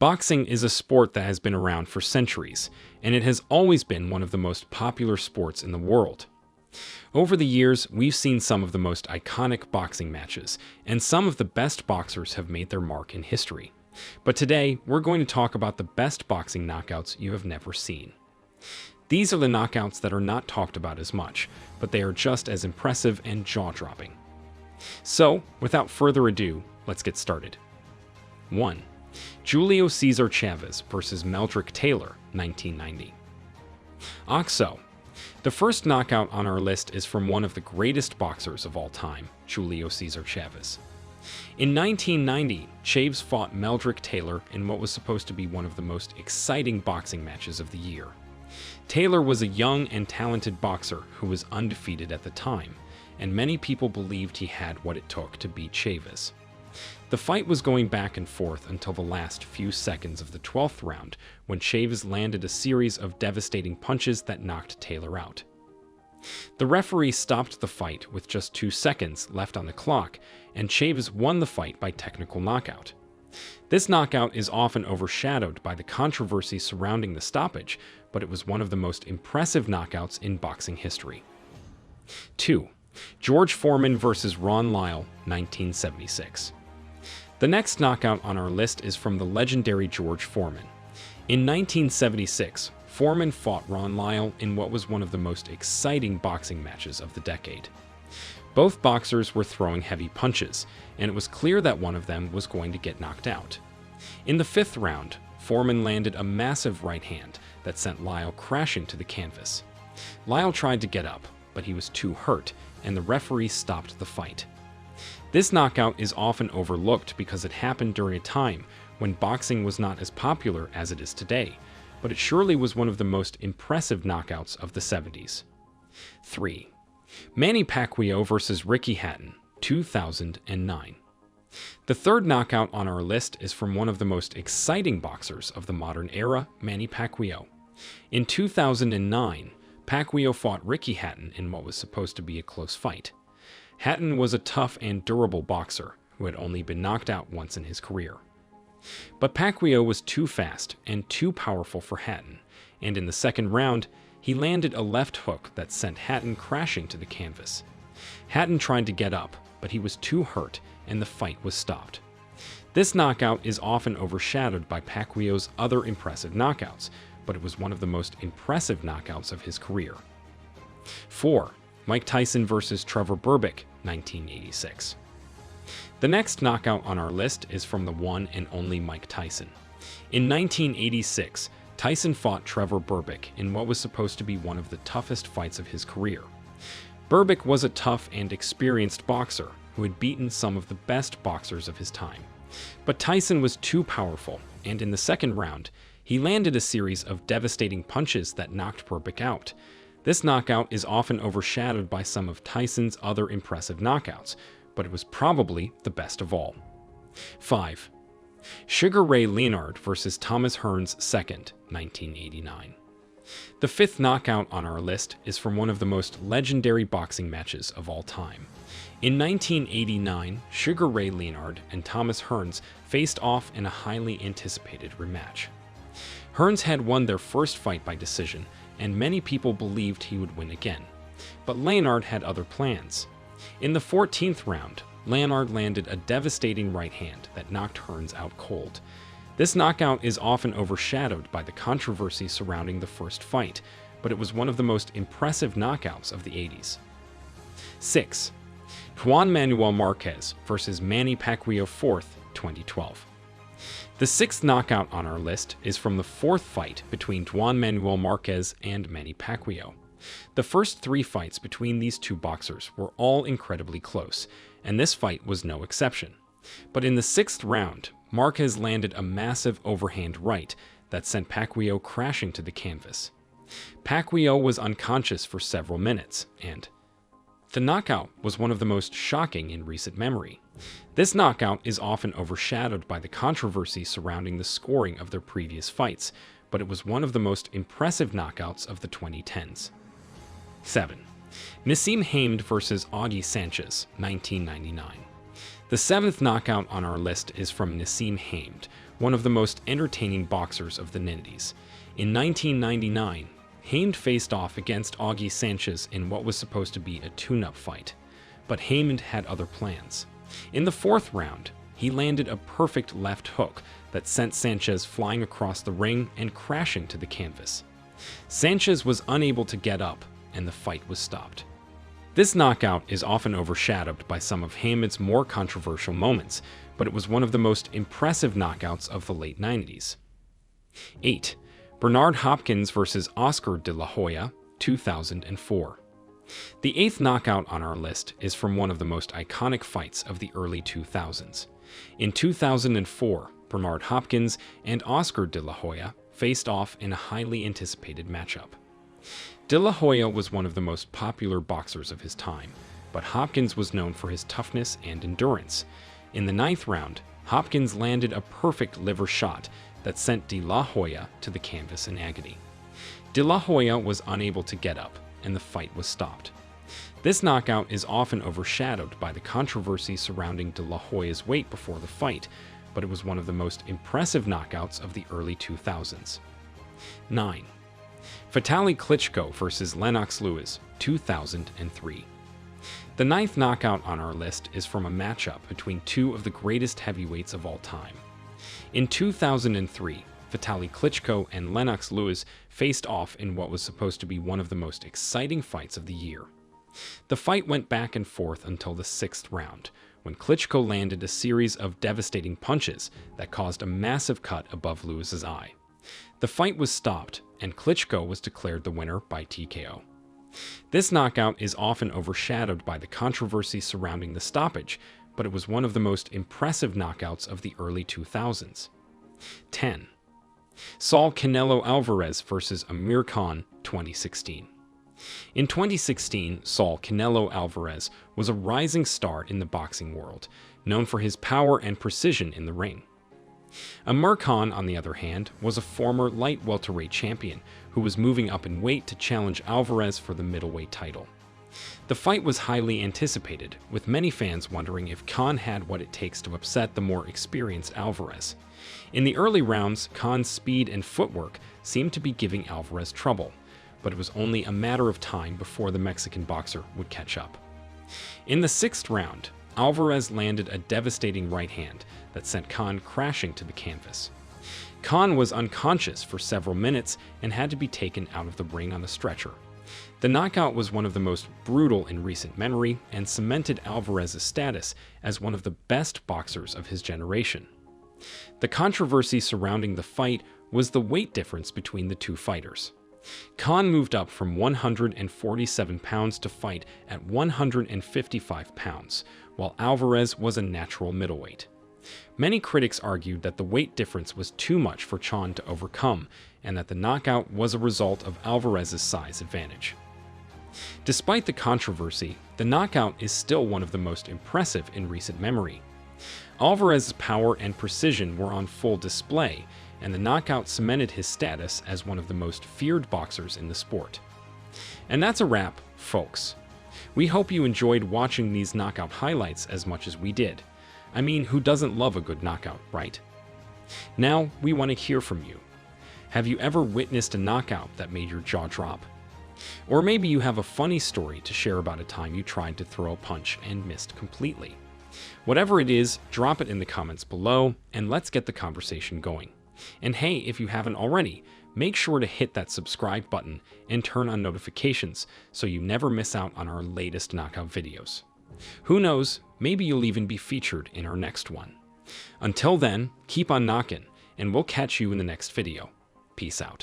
Boxing is a sport that has been around for centuries, and it has always been one of the most popular sports in the world. Over the years, we've seen some of the most iconic boxing matches, and some of the best boxers have made their mark in history. But today, we're going to talk about the best boxing knockouts you have never seen. These are the knockouts that are not talked about as much, but they are just as impressive and jaw-dropping. So, without further ado, let's get started. 1. Julio Cesar Chavez vs. Meldrick Taylor, 1990. OXO. The first knockout on our list is from one of the greatest boxers of all time, Julio Cesar Chavez. In 1990, Chaves fought Meldrick Taylor in what was supposed to be one of the most exciting boxing matches of the year. Taylor was a young and talented boxer who was undefeated at the time, and many people believed he had what it took to beat Chavez. The fight was going back and forth until the last few seconds of the 12th round, when Chavez landed a series of devastating punches that knocked Taylor out. The referee stopped the fight with just 2 seconds left on the clock, and Chavez won the fight by technical knockout. This knockout is often overshadowed by the controversy surrounding the stoppage, but it was one of the most impressive knockouts in boxing history. 2. George Foreman vs. Ron Lyle, 1976. The next knockout on our list is from the legendary George Foreman. In 1976, Foreman fought Ron Lyle in what was one of the most exciting boxing matches of the decade. Both boxers were throwing heavy punches, and it was clear that one of them was going to get knocked out. In the 5th round, Foreman landed a massive right hand that sent Lyle crashing to the canvas. Lyle tried to get up, but he was too hurt, and the referee stopped the fight. This knockout is often overlooked because it happened during a time when boxing was not as popular as it is today, but it surely was one of the most impressive knockouts of the 70s. 3. Manny Pacquiao vs. Ricky Hatton, 2009. The third knockout on our list is from one of the most exciting boxers of the modern era, Manny Pacquiao. In 2009, Pacquiao fought Ricky Hatton in what was supposed to be a close fight. Hatton was a tough and durable boxer who had only been knocked out once in his career. But Pacquiao was too fast and too powerful for Hatton, and in the second round, he landed a left hook that sent Hatton crashing to the canvas. Hatton tried to get up, but he was too hurt, and the fight was stopped. This knockout is often overshadowed by Pacquiao's other impressive knockouts, but it was one of the most impressive knockouts of his career. 4. Mike Tyson vs. Trevor Berbick, 1986. The next knockout on our list is from the one and only Mike Tyson. In 1986, Tyson fought Trevor Berbick in what was supposed to be one of the toughest fights of his career. Berbick was a tough and experienced boxer who had beaten some of the best boxers of his time. But Tyson was too powerful, and in the second round, he landed a series of devastating punches that knocked Berbick out. This knockout is often overshadowed by some of Tyson's other impressive knockouts, but it was probably the best of all. 5. Sugar Ray Leonard vs. Thomas Hearns II, 1989. The fifth knockout on our list is from one of the most legendary boxing matches of all time. In 1989, Sugar Ray Leonard and Thomas Hearns faced off in a highly anticipated rematch. Hearns had won their first fight by decision, and many people believed he would win again. But Leonard had other plans. In the 14th round, Leonard landed a devastating right hand that knocked Hearns out cold. This knockout is often overshadowed by the controversy surrounding the first fight, but it was one of the most impressive knockouts of the 80s. 6. Juan Manuel Marquez vs. Manny Pacquiao IV, 2012. The sixth knockout on our list is from the fourth fight between Juan Manuel Marquez and Manny Pacquiao. The first 3 fights between these two boxers were all incredibly close, and this fight was no exception. But in the 6th round, Marquez landed a massive overhand right that sent Pacquiao crashing to the canvas. Pacquiao was unconscious for several minutes, and the knockout was one of the most shocking in recent memory. This knockout is often overshadowed by the controversy surrounding the scoring of their previous fights, but it was one of the most impressive knockouts of the 2010s. 7. Nassim Hamed vs. Augie Sanchez, 1999. The seventh knockout on our list is from Naseem Hamed, one of the most entertaining boxers of the 90s. In 1999, Hamed faced off against Augie Sanchez in what was supposed to be a tune-up fight, but Hamed had other plans. In the fourth round, he landed a perfect left hook that sent Sanchez flying across the ring and crashing to the canvas. Sanchez was unable to get up, and the fight was stopped. This knockout is often overshadowed by some of Hamed's more controversial moments, but it was one of the most impressive knockouts of the late 90s. 8. Bernard Hopkins vs. Oscar de la Hoya, 2004. The eighth knockout on our list is from one of the most iconic fights of the early 2000s. In 2004, Bernard Hopkins and Oscar de la Hoya faced off in a highly anticipated matchup. De la Hoya was one of the most popular boxers of his time, but Hopkins was known for his toughness and endurance. In the ninth round, Hopkins landed a perfect liver shot that sent De La Hoya to the canvas in agony. De La Hoya was unable to get up, and the fight was stopped. This knockout is often overshadowed by the controversy surrounding De La Hoya's weight before the fight, but it was one of the most impressive knockouts of the early 2000s. 9. Vitaly Klitschko vs. Lennox Lewis, 2003. The ninth knockout on our list is from a matchup between two of the greatest heavyweights of all time. In 2003, Vitaly Klitschko and Lennox Lewis faced off in what was supposed to be one of the most exciting fights of the year. The fight went back and forth until the sixth round, when Klitschko landed a series of devastating punches that caused a massive cut above Lewis's eye. The fight was stopped, and Klitschko was declared the winner by TKO. This knockout is often overshadowed by the controversy surrounding the stoppage, but it was one of the most impressive knockouts of the early 2000s. 10. Saul Canelo Alvarez vs. Amir Khan, 2016. In 2016, Saul Canelo Alvarez was a rising star in the boxing world, known for his power and precision in the ring. Amir Khan, on the other hand, was a former light welterweight champion who was moving up in weight to challenge Alvarez for the middleweight title. The fight was highly anticipated, with many fans wondering if Khan had what it takes to upset the more experienced Alvarez. In the early rounds, Khan's speed and footwork seemed to be giving Alvarez trouble, but it was only a matter of time before the Mexican boxer would catch up. In the sixth round, Alvarez landed a devastating right hand that sent Khan crashing to the canvas. Khan was unconscious for several minutes and had to be taken out of the ring on a stretcher. The knockout was one of the most brutal in recent memory and cemented Alvarez's status as one of the best boxers of his generation. The controversy surrounding the fight was the weight difference between the two fighters. Khan moved up from 147 pounds to fight at 155 pounds, while Alvarez was a natural middleweight. Many critics argued that the weight difference was too much for Khan to overcome, and that the knockout was a result of Alvarez's size advantage. Despite the controversy, the knockout is still one of the most impressive in recent memory. Alvarez's power and precision were on full display, and the knockout cemented his status as one of the most feared boxers in the sport. And that's a wrap, folks. We hope you enjoyed watching these knockout highlights as much as we did. I mean, who doesn't love a good knockout, right? Now, we want to hear from you. Have you ever witnessed a knockout that made your jaw drop? Or maybe you have a funny story to share about a time you tried to throw a punch and missed completely. Whatever it is, drop it in the comments below, and let's get the conversation going. And hey, if you haven't already, make sure to hit that subscribe button and turn on notifications so you never miss out on our latest knockout videos. Who knows, maybe you'll even be featured in our next one. Until then, keep on knocking, and we'll catch you in the next video. Peace out.